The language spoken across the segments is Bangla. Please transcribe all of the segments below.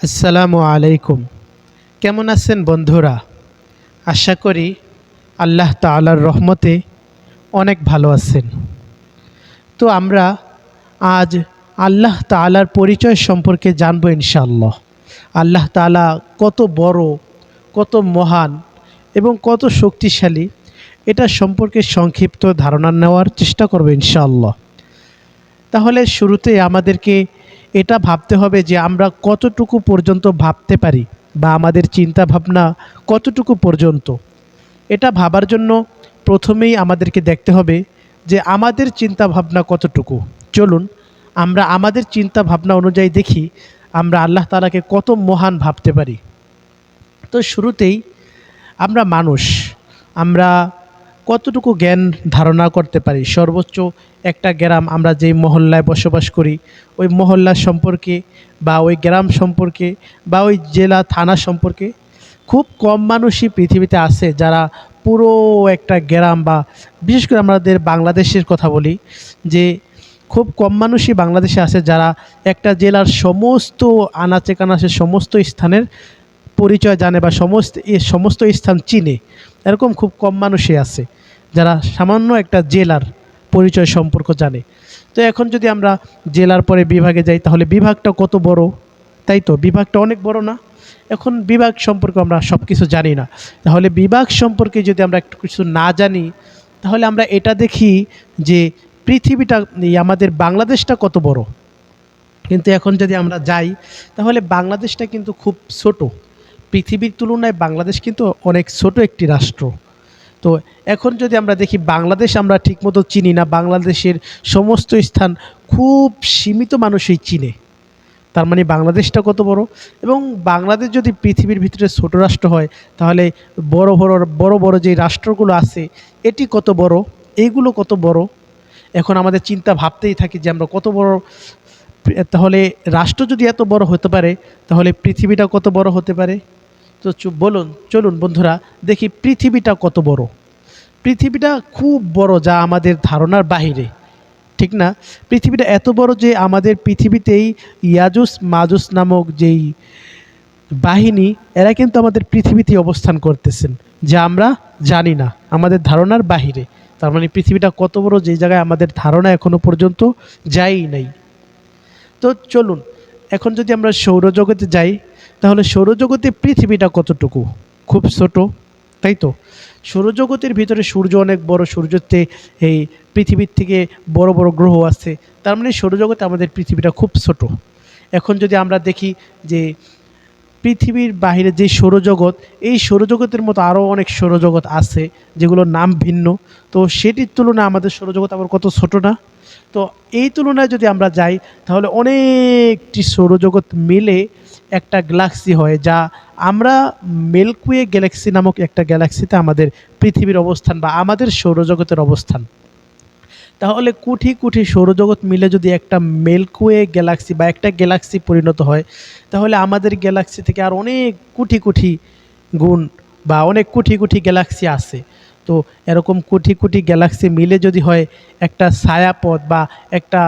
আসসালামু আলাইকুম। কেমন আছেন বন্ধুরা? আশা করি আল্লাহ তাআলার রহমতে অনেক ভালো আছেন। তো আমরা আজ আল্লাহ তাআলার পরিচয় সম্পর্কে জানব ইনশাআল্লাহ। আল্লাহ তাআলা কত বড়, কত মহান এবং কত শক্তিশালী এটা সম্পর্কে সংক্ষিপ্ত ধারণা নেওয়ার চেষ্টা করব ইনশাআল্লাহ। তাহলে শুরুতে আমাদেরকে এটা ভাবতে হবে যে আমরা কতটুকু পর্যন্ত ভাবতে পারি বা আমাদের চিন্তা ভাবনা কতটুকু পর্যন্ত। এটা ভাবার জন্য প্রথমেই আমাদেরকে দেখতে হবে যে আমাদের চিন্তা ভাবনা কতটুকু। চলুন আমরা আমাদের চিন্তা ভাবনা অনুযায়ী দেখি আমরা আল্লাহ তাআলাকে কত মহান ভাবতে পারি। তো শুরুতেই আমরা মানুষ, আমরা কতটুকু জ্ঞান ধারণা করতে পারি। সর্বোচ্চ একটা গ্রাম, আমরা যেই মহল্লায় বসবাস করি ওই মহল্লা সম্পর্কে বা ওই গ্রাম সম্পর্কে বা ওই জেলা থানা সম্পর্কে খুব কম মানুষই পৃথিবীতে আছে যারা পুরো একটা গ্রাম বা বিশেষ করে আমাদের বাংলাদেশের কথা বলি যে খুব কম মানুষই বাংলাদেশে আছে যারা একটা জেলার সমস্ত আনাচে কানাচে সমস্ত স্থানের পরিচয় জানে বা সমস্ত স্থান চিনে। এরকম খুব কম মানুষই আছে যারা সামান্য একটা জেলার পরিচয় সম্পর্ক জানে। তো এখন যদি আমরা জেলার পরে বিভাগে যাই তাহলে বিভাগটা কত বড়, তাই তো? বিভাগটা অনেক বড় না? এখন বিভাগ সম্পর্কে আমরা সব কিছু জানি না, তাহলে বিভাগ সম্পর্কে যদি আমরা একটু কিছু না জানি তাহলে আমরা এটা দেখি যে পৃথিবীটা, আমাদের বাংলাদেশটা কত বড়। কিন্তু এখন যদি আমরা যাই তাহলে বাংলাদেশটা কিন্তু খুব ছোট। পৃথিবীর তুলনায় বাংলাদেশ কিন্তু অনেক ছোট একটি রাষ্ট্র। তো এখন যদি আমরা দেখি বাংলাদেশ আমরা ঠিকমতো চিনি না, বাংলাদেশের সমস্ত স্থান খুব সীমিত মানুষই চিনে। তার মানে বাংলাদেশটা কত বড়। এবং বাংলাদেশ যদি পৃথিবীর ভিতরে ছোট রাষ্ট্র হয় তাহলে বড় বড় বড় বড় যে রাষ্ট্রগুলো আছে এটি কত বড়, এইগুলো কত বড়। এখন আমাদের চিন্তা ভাবতেই থাকি যে আমরা কত বড়। তাহলে রাষ্ট্র যদি এত বড় হতে পারে তাহলে পৃথিবীটা কত বড় হতে পারে। তো চলুন বন্ধুরা দেখি পৃথিবীটা কত বড়। পৃথিবীটা খুব বড়, যা আমাদের ধারণার বাহিরে, ঠিক না? পৃথিবীটা এত বড় যে আমাদের পৃথিবীতেই ইয়াজুস মাজুস নামক যেই বাহিনী এরা কিন্তু আমাদের পৃথিবীতেই অবস্থান করতেছেন, যা আমরা জানি না, আমাদের ধারণার বাহিরে। তার মানে পৃথিবীটা কত বড় যে জায়গায় আমাদের ধারণা এখনো পর্যন্ত যায়ই নাই। তো চলুন এখন যদি আমরা সৌরজগতে যাই তাহলে সৌরজগতে পৃথিবীটা কতটুকু, খুব ছোট, তাই তো? সৌরজগতের ভিতরে সূর্য অনেক বড়, সূর্যতে এই পৃথিবীর থেকে বড় বড় গ্রহ আছে। তার মানে সৌরজগতে আমাদের পৃথিবীটা খুব ছোট। এখন যদি আমরা দেখি যে পৃথিবীর বাইরে যে সৌরজগৎ, এই সৌরজগতের মতো আরও অনেক সৌরজগৎ আছে যেগুলোর নাম ভিন্ন। তো সেটির তুলনায় আমাদের সৌরজগৎ আবার কত ছোট না? তো এই তুলনায় যদি আমরা যাই তাহলে অনেকটি সৌরজগৎ মিলে একটা গ্যালাক্সি হয়, যা আমরা মিল্কওয়ে গ্যালাক্সি নামক একটা গ্যালাক্সিতে আমাদের পৃথিবীর অবস্থান বা আমাদের সৌরজগতের অবস্থান। তাহলে কোটি কোটি সৌরজগৎ মিলে যদি একটা মিল্কওয়ে গ্যালাক্সি বা একটা গ্যালাক্সি পরিণত হয় তাহলে আমাদের গ্যালাক্সি থেকে আর অনেক কোটি কোটি গুণ বা অনেক কোটি কোটি গ্যালাক্সি আছে। তো এরকম কোটি কোটি গ্যালাক্সি মিলে যদি হয় একটা ছায়াপথ বা একটা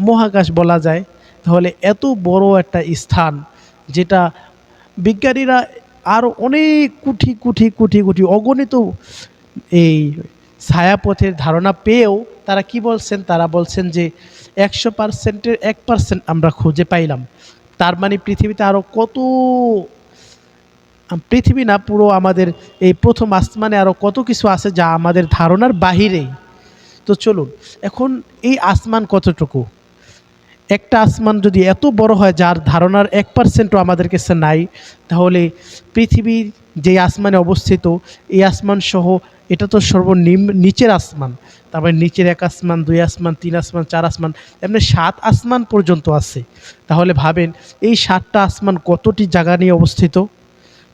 মহাকাশ বলা যায়, তাহলে এত বড় একটা স্থান যেটা বিজ্ঞানীরা আরও অনেক কোটি কোটি কোটি কোটি অগণিত এই ছায়াপথের ধারণা পেয়েও তারা কি বলছেন, তারা বলছেন যে 100%-এর 1% আমরা খুঁজে পাইলাম। তার মানে পৃথিবীতে আরও কত, পৃথিবী না পুরো আমাদের এই প্রথম আসমানে আরও কত কিছু আছে যা আমাদের ধারণার বাহিরেই। তো চলুন এখন এই আসমান কতটুকু, একটা আসমান যদি এত বড় হয় যার ধারণার 1%ও আমাদের কাছে নাই, তাহলে পৃথিবীর যে আসমানে অবস্থিত এই আসমান সহ এটা তো সর্বনিম্ন নিচের আসমান। তারপরে নিচের 1 আসমান, 2 আসমান, 3 আসমান, 4 আসমান, এমনি 7 আসমান পর্যন্ত আছে। তাহলে ভাবেন এই 7টা আসমান কতটি জায়গা নিয়ে অবস্থিত।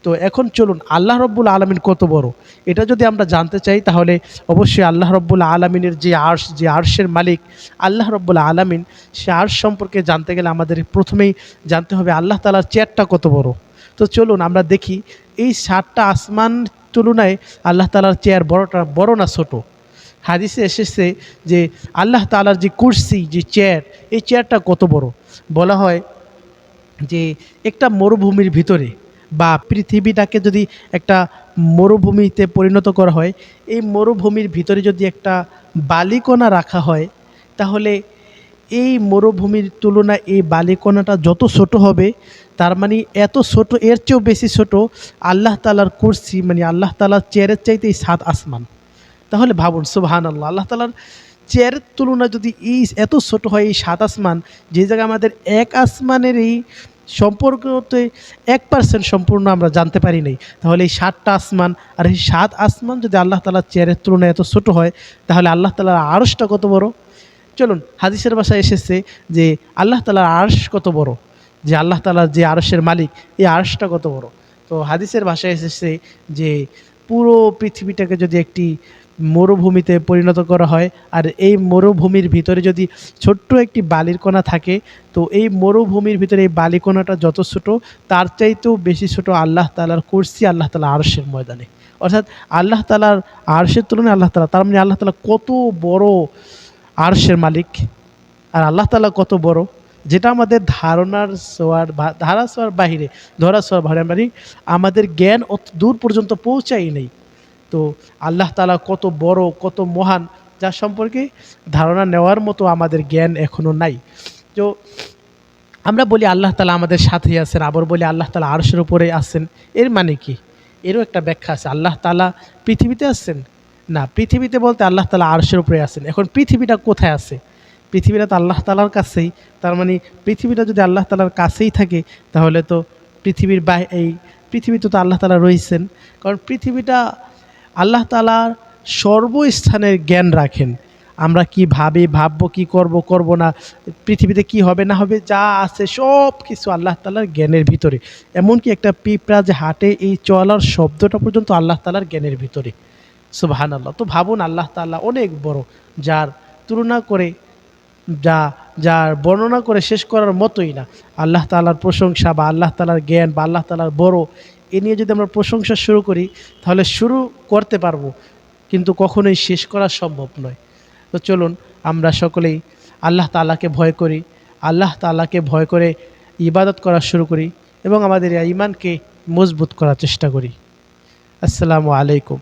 তো এখন চলুন আল্লাহ রব্বুল আলামিন কত বড় এটা যদি আমরা জানতে চাই তাহলে অবশ্যই আল্লাহ রব্বুল আলামিনের যে আরশ, যে আরশের মালিক আল্লাহ রব্বুল আলামিন, সে আরশ সম্পর্কে জানতে গেলে আমাদের প্রথমেই জানতে হবে আল্লাহ তাআলার চেয়ারটা কত বড়। তো চলুন আমরা দেখি এই 7টা আসমান তুলনায় আল্লাহ তাআলার চেয়ার বড় না ছোট। হাদিসে এসেছে যে আল্লাহ তাআলার যে কুরসি, যে চেয়ার, এই চেয়ারটা কত বড়। বলা হয় যে একটা মরুভূমির ভিতরে বা পৃথিবীটাকে যদি একটা মরুভূমিতে পরিণত করা হয়, এই মরুভূমির ভিতরে যদি একটা বালিকণা রাখা হয়, তাহলে এই মরুভূমির তুলনায় এই বালিকণাটা যত ছোট হবে, তার মানে এত ছোট, এর চেয়েও বেশি ছোট আল্লাহ তাআলার কুরসি, মানে আল্লাহ তাআলার চেয়ারের চাইতে এই ৭ আসমান। তাহলে ভাবুন, সুবহানাল্লাহ, আল্লাহ তাআলার চেয়ারের তুলনায় যদি এই এত ছোট হয় এই ৭ আসমান, যে জায়গায় আমাদের এক আসমানের এই সম্পর্কতে 1% সম্পূর্ণ আমরা জানতে পারি নাই, তাহলে এই ৭টা আসমান আর এই ৭ আসমান যদি আল্লাহ তাআলার চেয়ারের তুলনায় এত ছোট হয়, তাহলে আল্লাহ তাআলার আরশটা কত বড়। চলুন, হাদিসের ভাষায় এসেছে যে আল্লাহ তাআলার আরশ কত বড়, যে আল্লাহ তাআলার যে আরশের মালিক, এই আরশটা কত বড়। তো হাদিসের ভাষায় এসেছে যে পুরো পৃথিবীটাকে যদি একটি মরুভূমিতে পরিণত করা হয়, আর এই মরুভূমির ভিতরে যদি ছোট্ট একটি বালির কণা থাকে, তো এই মরুভূমির ভিতরে এই বালিকণাটা যত ছোট, তার চাইতেও বেশি ছোট আল্লাহ তাআলার কুরসি, আল্লাহ তাআলার আরশের ময়দানে। অর্থাৎ আল্লাহ তাআলার আরশের তুলনায় আল্লাহ তাআলা, তার মানে আল্লাহ তাআলা কত বড় আরশের মালিক, আর আল্লাহ তাআলা কত বড়, যেটা আমাদের ধারণার ছোঁয়ার ধারা ছোঁয়ার বাহিরে, ধরা ছোঁয়ার বাহিরে, মানে আমাদের জ্ঞান অত দূর পর্যন্ত পৌঁছাই নেই। তো আল্লাহ তাআলা কত বড়, কত মহান, যার সম্পর্কে ধারণা নেওয়ার মতো আমাদের জ্ঞান এখনও নাই। তো আমরা বলি আল্লাহ তাআলা আমাদের সাথেই আছেন, আবার বলি আল্লাহ তাআলা আরশের উপরে আছেন। এর মানে কি? এরও একটা ব্যাখ্যা আছে। আল্লাহ তাআলা পৃথিবীতে আছেন? না, পৃথিবীতে বলতে আল্লাহ তাআলা আরশের উপরে আছেন। এখন পৃথিবীটা কোথায় আছে? পৃথিবীটা তো আল্লাহ তাআলার কাছেই। তার মানে পৃথিবীটা যদি আল্লাহ তাআলার কাছেই থাকে, তাহলে তো পৃথিবীর এই পৃথিবীতে তো আল্লাহ তাআলা রয়েছেন। কারণ পৃথিবীটা আল্লাহ তাআলার সর্বস্থানের জ্ঞান রাখেন। আমরা কি ভাবি, ভাববো, কি করব, করব না, পৃথিবীতে কি হবে না হবে, যা আছে সব কিছু আল্লাহ তাআলার জ্ঞানের ভিতরে। এমনকি একটা পিঁপড়া যে হাঁটে, এই চলার শব্দটা পর্যন্ত আল্লাহ তাআলার জ্ঞানের ভিতরে। সুবহানাল্লাহ। তো ভাবুন, আল্লাহ তাআলা অনেক বড়, যার তুলনা করে, যার বর্ণনা করে শেষ করার মতোই না। আল্লাহ তাআলার প্রশংসা বা আল্লাহ তাআলার জ্ঞান বা আল্লাহ তাআলার বড়, এ নিয়ে যদি আমরা প্রশংসা শুরু করি, তাহলে শুরু করতে পারবো, কিন্তু কখনোই শেষ করা সম্ভব নয়। তো চলুন, আমরা সকলেই আল্লাহ তাআলাকে ভয় করি, আল্লাহ তাআলাকে ভয় করে ইবাদত করা শুরু করি, এবং আমাদের এই ঈমানকে মজবুত করার চেষ্টা করি। আসসালামু আলাইকুম।